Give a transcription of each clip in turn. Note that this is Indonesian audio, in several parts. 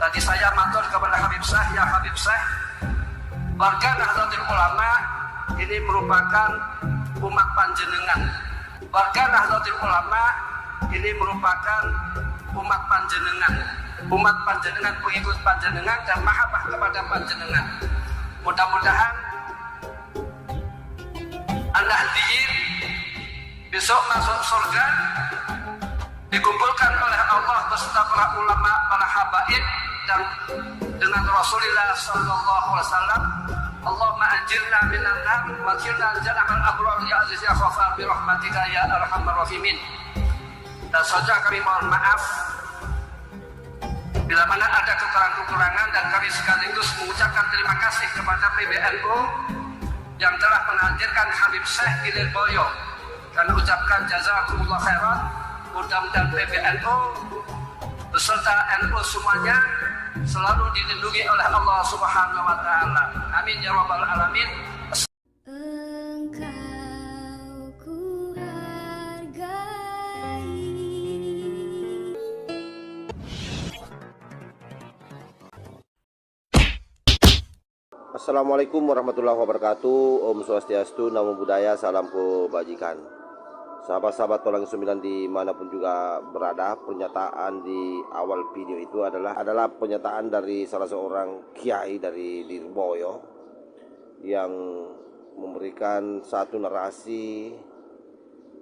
Tadi saya matur kepada Habib Syekh, ya Habib Syekh, warga Nahdlatul Ulama ini merupakan umat panjenengan. Warga Nahdlatul Ulama ini merupakan umat panjenengan. Umat panjenengan, pengikut panjenengan dan mahabbah kepada panjenengan. Mudah-mudahan An-Nahdliyin besok masuk surga, dikumpulkan oleh Allah beserta para ulama, para habaib, dan dengan Rasulullah sallallahu alaihi wasallam. Allahumma anjirna minan nar wa qina janahal abrar ya aziz ya ghafar bi rahmatika ya arhamar rahimin. Dan saja kami mohon maaf bila mana ada kekurangan-kekurangan, dan kami sekaligus mengucapkan terima kasih kepada PBNU yang telah menghadirkan Habib Syekh di Lirboyo, dan ucapkan jazakumullah khairan. Mudah-mudahan PBNU beserta NU semuanya selalu dilindungi oleh Allah Subhanahu wa taala. Amin ya rabbal alamin. Engkau ku hargai. Assalamualaikum warahmatullahi wabarakatuh. Om Swastiastu, Namo Buddhaya, salam kebajikan. Sahabat-sahabat Tolong 9 dimanapun juga berada, pernyataan di awal video itu adalah pernyataan dari salah seorang kiai dari Lirboyo yang memberikan satu narasi,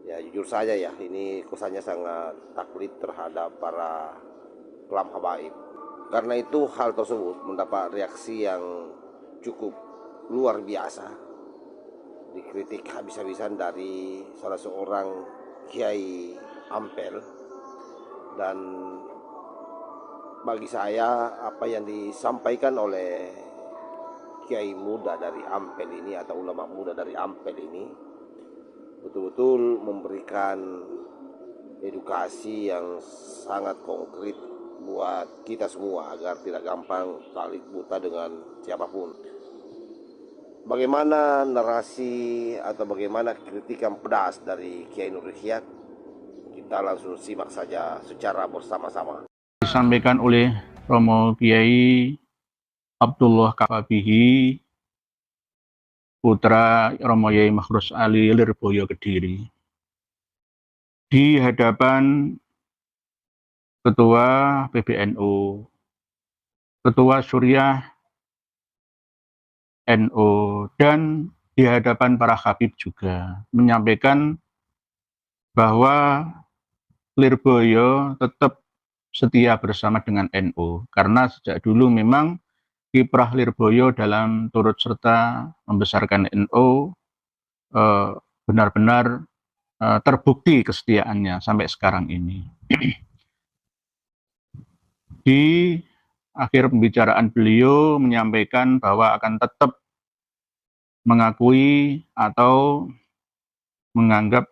ya jujur saja ya, ini kesannya sangat taklid terhadap para kelam habaib. Karena itu hal tersebut mendapat reaksi yang cukup luar biasa, dikritik habis-habisan dari salah seorang kiai Ampel. Dan bagi saya apa yang disampaikan oleh kiai muda dari Ampel ini atau ulama muda dari Ampel ini betul-betul memberikan edukasi yang sangat konkret buat kita semua agar tidak gampang taklid buta dengan siapapun. Bagaimana narasi atau bagaimana kritikan pedas dari Kiai Nur Hidayat? Kita langsung simak saja secara bersama-sama. Disampaikan oleh Romo Kiai Abdullah Kafabihi, putra Romo Yai Makhrus Ali Lirboyo Kediri, di hadapan Ketua PBNU, Ketua Suriah NU, dan di hadapan para habib juga menyampaikan bahwa Lirboyo tetap setia bersama dengan NU, karena sejak dulu memang kiprah Lirboyo dalam turut serta membesarkan NU benar-benar terbukti kesetiaannya sampai sekarang ini. Di akhir pembicaraan beliau menyampaikan bahwa akan tetap mengakui atau menganggap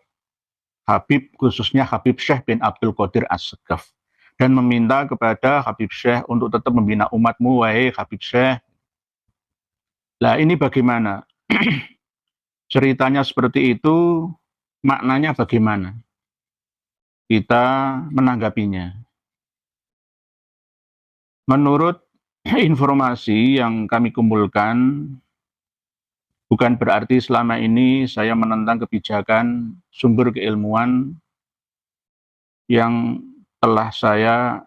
Habib, khususnya Habib Syekh bin Abdul Qadir As-Segaf, dan meminta kepada Habib Syekh untuk tetap membina umatmu, wahai Habib Syekh. Nah, ini bagaimana? Ceritanya seperti itu, maknanya bagaimana? Kita menanggapinya. Menurut informasi yang kami kumpulkan, bukan berarti selama ini saya menentang kebijakan sumber keilmuan yang telah saya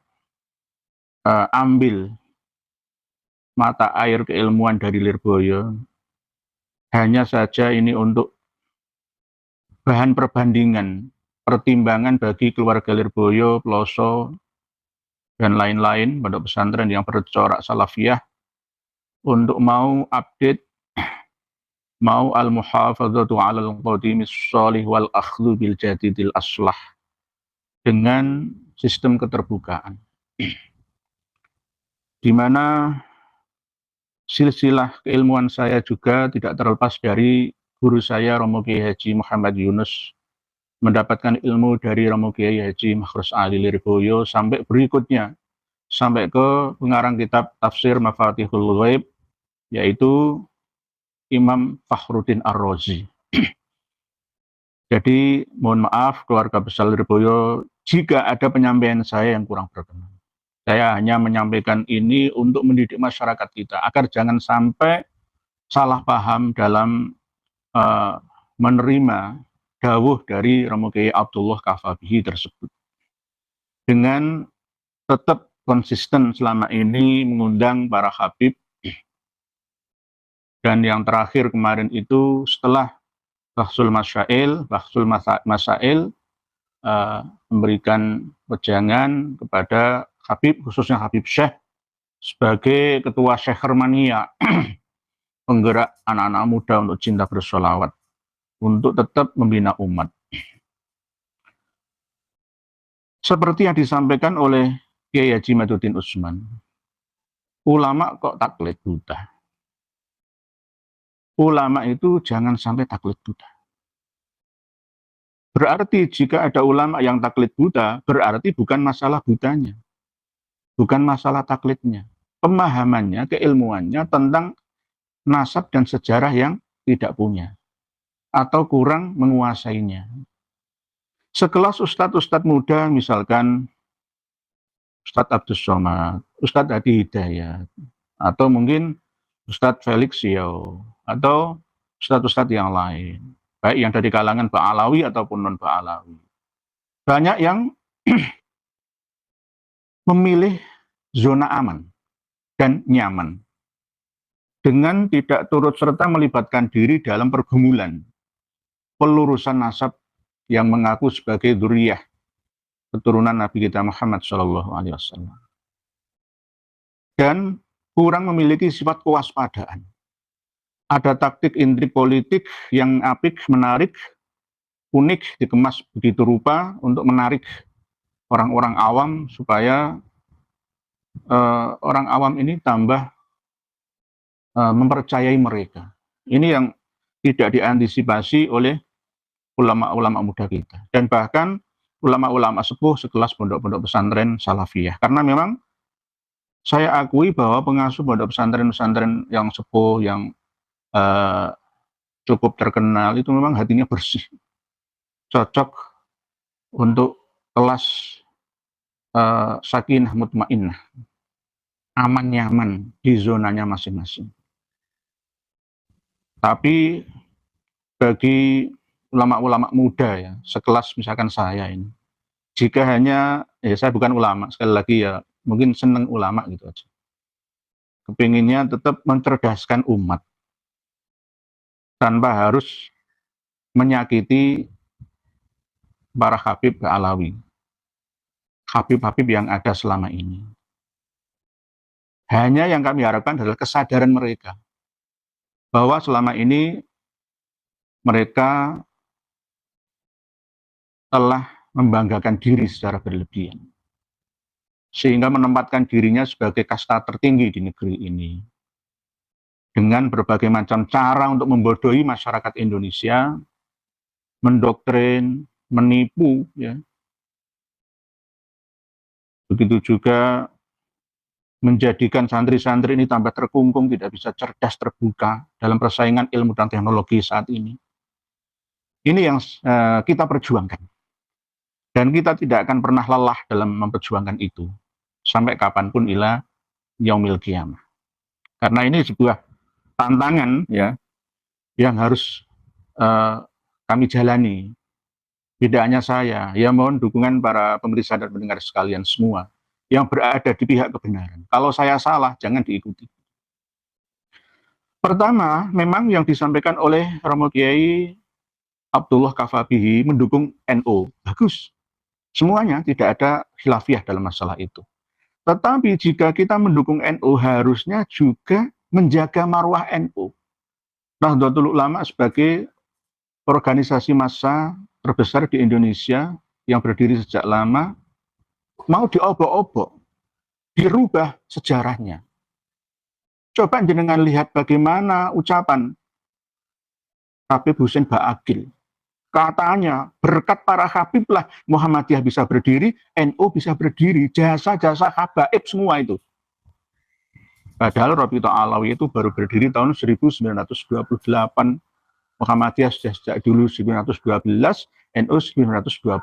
ambil mata air keilmuan dari Lirboyo. Hanya saja ini untuk bahan perbandingan, pertimbangan bagi keluarga Lirboyo, Peloso, dan lain-lain pondok pesantren yang bercorak salafiyah untuk mau update, mau al-muhafadzatu 'alal qadimis shalih wal akhdhu bil jadidil aslah dengan sistem keterbukaan, di mana silsilah keilmuan saya juga tidak terlepas dari guru saya Romo Kiai Haji Muhammad Yunus, mendapatkan ilmu dari Romo Kiai Haji Makhrus Ali Lirboyo sampai berikutnya, sampai ke pengarang kitab tafsir Mafatihul Ghaib, yaitu Imam Fakhruddin Ar-Razi. Jadi mohon maaf keluarga besar Lirboyo jika ada penyampaian saya yang kurang berkenan. Saya hanya menyampaikan ini untuk mendidik masyarakat kita agar jangan sampai salah paham dalam menerima dawuh dari Romo Kiai Abdullah Kafabihi tersebut. Dengan tetap konsisten selama ini mengundang para habib, dan yang terakhir kemarin itu setelah Bahsul Masail memberikan wejangan kepada habib, khususnya Habib Syekh sebagai ketua Syekh Hermania, penggerak anak-anak muda untuk cinta bersolawat, untuk tetap membina umat. Seperti yang disampaikan oleh Kiai Haji Maduddin Usman, ulama kok taklid buta. Ulama itu jangan sampai taklid buta. Berarti jika ada ulama yang taklid buta, berarti bukan masalah butanya, bukan masalah taklidnya, pemahamannya, keilmuannya tentang nasab dan sejarah yang tidak punya atau kurang menguasainya. Sekelas ustadz-ustadz muda, misalkan Ustadz Abdus Somad, Ustadz Adi Hidayat, atau mungkin Ustadz Felix Yao, atau ustadz-ustadz yang lain, baik yang dari kalangan Ba'alawi ataupun non-Ba'alawi. Banyak yang memilih zona aman dan nyaman dengan tidak turut serta melibatkan diri dalam pergumulan pelurusan nasab yang mengaku sebagai dzurriyyah keturunan Nabi kita Muhammad SAW, dan kurang memiliki sifat kewaspadaan. Ada taktik intrik politik yang apik, menarik, unik, dikemas begitu rupa untuk menarik orang-orang awam supaya orang awam ini tambah mempercayai mereka. Ini yang tidak diantisipasi oleh ulama-ulama muda kita, dan bahkan ulama-ulama sepuh sekelas pondok-pondok pesantren salafiyah. Karena memang saya akui bahwa pengasuh pondok pesantren-pesantren yang sepuh, yang cukup terkenal, itu memang hatinya bersih, cocok untuk kelas sakinah mutmainnah, aman nyaman di zonanya masing-masing. Tapi bagi ulama-ulama muda ya, sekelas misalkan saya ini, jika hanya, saya bukan ulama, sekali lagi ya, mungkin seneng ulama gitu aja, kepinginnya tetap mencerdaskan umat tanpa harus menyakiti para habib Ba'alawi, habib-habib yang ada selama ini. Hanya yang kami harapkan adalah kesadaran mereka bahwa selama ini mereka telah membanggakan diri secara berlebihan, sehingga menempatkan dirinya sebagai kasta tertinggi di negeri ini, dengan berbagai macam cara untuk membodohi masyarakat Indonesia, mendoktrin, menipu, ya. Begitu juga menjadikan santri-santri ini tambah terkungkung, tidak bisa cerdas terbuka dalam persaingan ilmu dan teknologi saat ini. Ini yang kita perjuangkan. Dan kita tidak akan pernah lelah dalam memperjuangkan itu sampai kapanpun ila yaumil qiyamah. Karena ini sebuah tantangan ya yang harus kami jalani. Tidak hanya saya, ya mohon dukungan para pemirsa dan pendengar sekalian semua yang berada di pihak kebenaran. Kalau saya salah, jangan diikuti. Pertama, memang yang disampaikan oleh Romo Kiai Abdullah Kafabihi mendukung NU, bagus. Semuanya tidak ada khilafiyah dalam masalah itu. Tetapi jika kita mendukung NU, harusnya juga menjaga marwah NU. Nahdlatul Ulama sebagai organisasi massa terbesar di Indonesia yang berdiri sejak lama, mau diobok-obok, dirubah sejarahnya. Coba jenengan lihat bagaimana ucapan Habib Husein Ba'akil. Katanya berkat para Habib lah Muhammadiyah bisa berdiri, NU bisa berdiri, jasa-jasa habaib semua itu. Padahal Rabithah Alawi itu baru berdiri tahun 1928, Muhammadiyah sejak dulu 1912, NU 1926.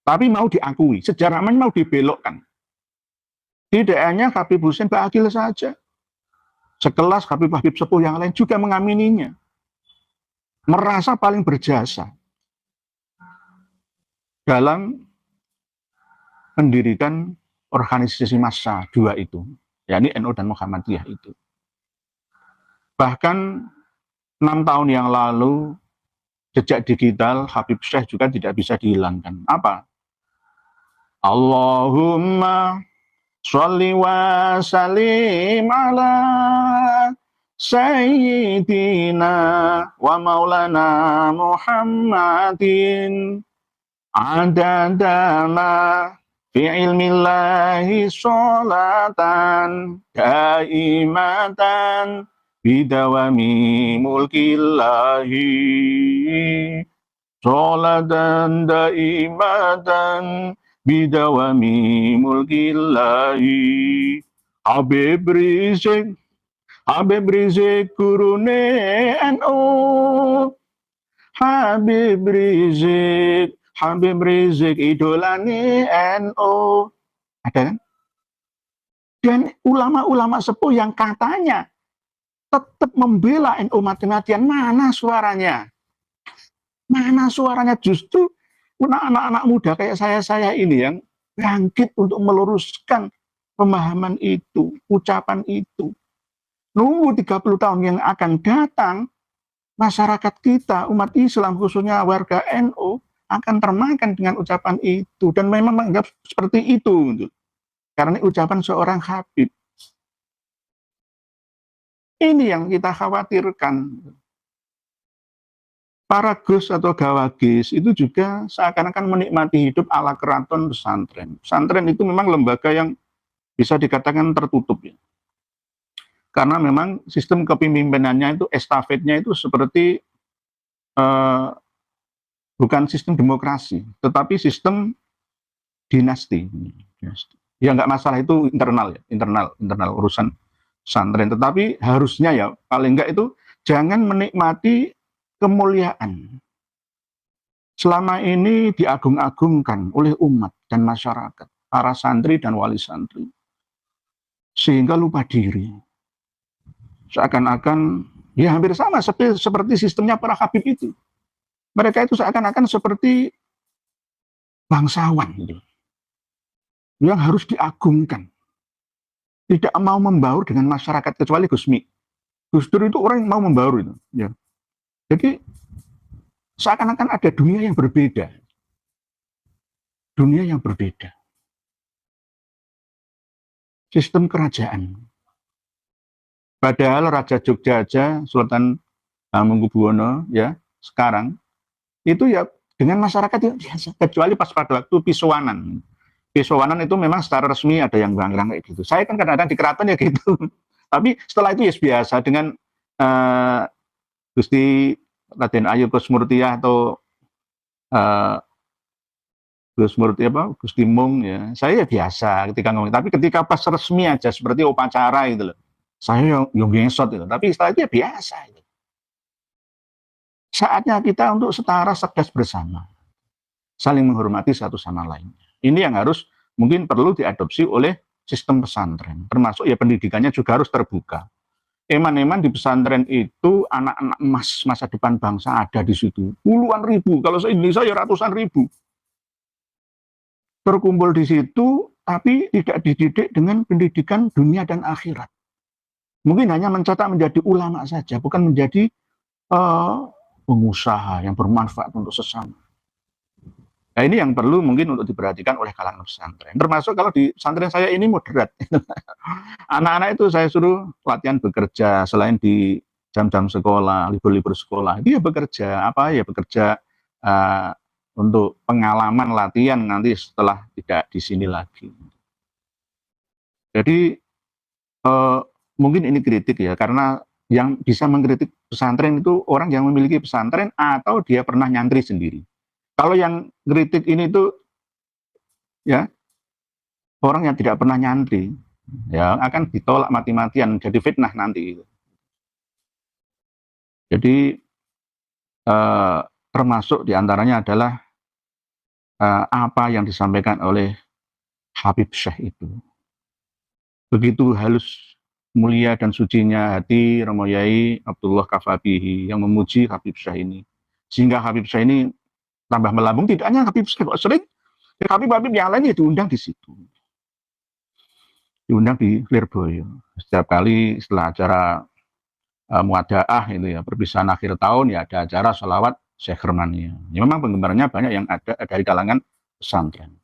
Tapi mau diakui, sejarah mau dibelokkan. Tidak hanya Habib Husain Ba'akil saja, sekelas Habib sepuh yang lain juga mengamininya, merasa paling berjasa dalam mendirikan organisasi massa dua itu, yakni NU dan Muhammadiyah itu. Bahkan 6 tahun yang lalu, jejak digital Habib Syekh juga tidak bisa dihilangkan. Apa? Allahumma sholli wa sallim ala Sayyidina wa maulana Muhammadin adadama fi ilmillahi sholatan daimatan bidawami mulkillahi sholatan daimatan bidawami mulkillahi. Habib Rizik gurune NU, Habib Rizik idolane NU. Ada kan? Dan ulama-ulama sepuh yang katanya tetap membela NU mati-matian, mana suaranya? Mana suaranya? Justru anak-anak muda kayak saya ini yang bangkit untuk meluruskan pemahaman itu, ucapan itu. Nunggu 30 tahun yang akan datang, masyarakat kita, umat Islam khususnya warga NU akan termakan dengan ucapan itu dan memang menganggap seperti itu. Karena ucapan seorang Habib. Ini yang kita khawatirkan. Para gus atau gawagis itu juga seakan-akan menikmati hidup ala keraton pesantren. Pesantren itu memang lembaga yang bisa dikatakan tertutup ya. Karena memang sistem kepemimpinannya itu, estafetnya itu seperti bukan sistem demokrasi, tetapi sistem dinasti. Ya nggak masalah, itu internal ya, internal urusan pesantren. Tetapi harusnya ya paling enggak itu jangan menikmati kemuliaan. Selama ini diagung-agungkan oleh umat dan masyarakat, para santri dan wali santri, sehingga lupa diri. Seakan-akan ya hampir sama seperti sistemnya para Habib itu. Mereka itu seakan-akan seperti bangsawan gitu, yang harus diagungkan. Tidak mau membaur dengan masyarakat kecuali Gusmi. Gus Dur itu orang yang mau membaur itu. Ya. Jadi seakan-akan ada dunia yang berbeda. Dunia yang berbeda. Sistem kerajaan. Padahal Raja Jogja aja, Sultan Hamengkubuwono ya sekarang itu ya dengan masyarakat itu biasa, kecuali pas pada waktu Pisowanan. Pisowanan itu memang secara resmi ada yang bangkrang kayak gitu. Saya kan kadang-kadang di keraton ya gitu. Tapi setelah itu ya biasa dengan Gusti Raden Ayu Kusmurtiyah atau Gusti Mung ya. Saya ya biasa ketika ngomong. Tapi ketika pas resmi aja seperti upacara gitu loh. Saya yang ngesot itu. Tapi setelah itu ya biasa itu. Saatnya kita untuk setara cerdas bersama. Saling menghormati satu sama lain. Ini yang harus mungkin perlu diadopsi oleh sistem pesantren. Termasuk ya pendidikannya juga harus terbuka. Eman-eman di pesantren itu anak-anak emas masa depan bangsa ada di situ. Puluhan ribu, kalau se-Indonesia ya ratusan ribu. Terkumpul di situ, tapi tidak dididik dengan pendidikan dunia dan akhirat. Mungkin hanya mencetak menjadi ulama saja, bukan menjadi pengusaha yang bermanfaat untuk sesama. Nah ini yang perlu mungkin untuk diperhatikan oleh kalangan pesantren. Termasuk kalau di pesantren saya ini moderat. Anak-anak itu saya suruh latihan bekerja selain di jam-jam sekolah, libur-libur sekolah. Dia bekerja, apa ya bekerja untuk pengalaman latihan nanti setelah tidak di sini lagi. Jadi mungkin ini kritik ya, karena yang bisa mengkritik pesantren itu orang yang memiliki pesantren atau dia pernah nyantri sendiri. Kalau yang kritik ini tuh ya orang yang tidak pernah nyantri, ya akan ditolak mati-matian, jadi fitnah nanti. Jadi termasuk diantaranya adalah apa yang disampaikan oleh Habib Syekh itu. Begitu halus, mulia dan sucinya hati Romo Yai Abdullah Kafabihi yang memuji Habib Syekh ini. Sehingga Habib Syekh ini tambah melambung, tidak hanya Habib Syekh, kok sering Habib-Habib yang lain ya diundang di situ. Diundang di Lirboyo. Setiap kali setelah acara muadaah itu ya, perpisahan akhir tahun ya ada acara sholawat Syekh Hermania. Ya memang penggemarnya banyak yang ada dari kalangan pesantren.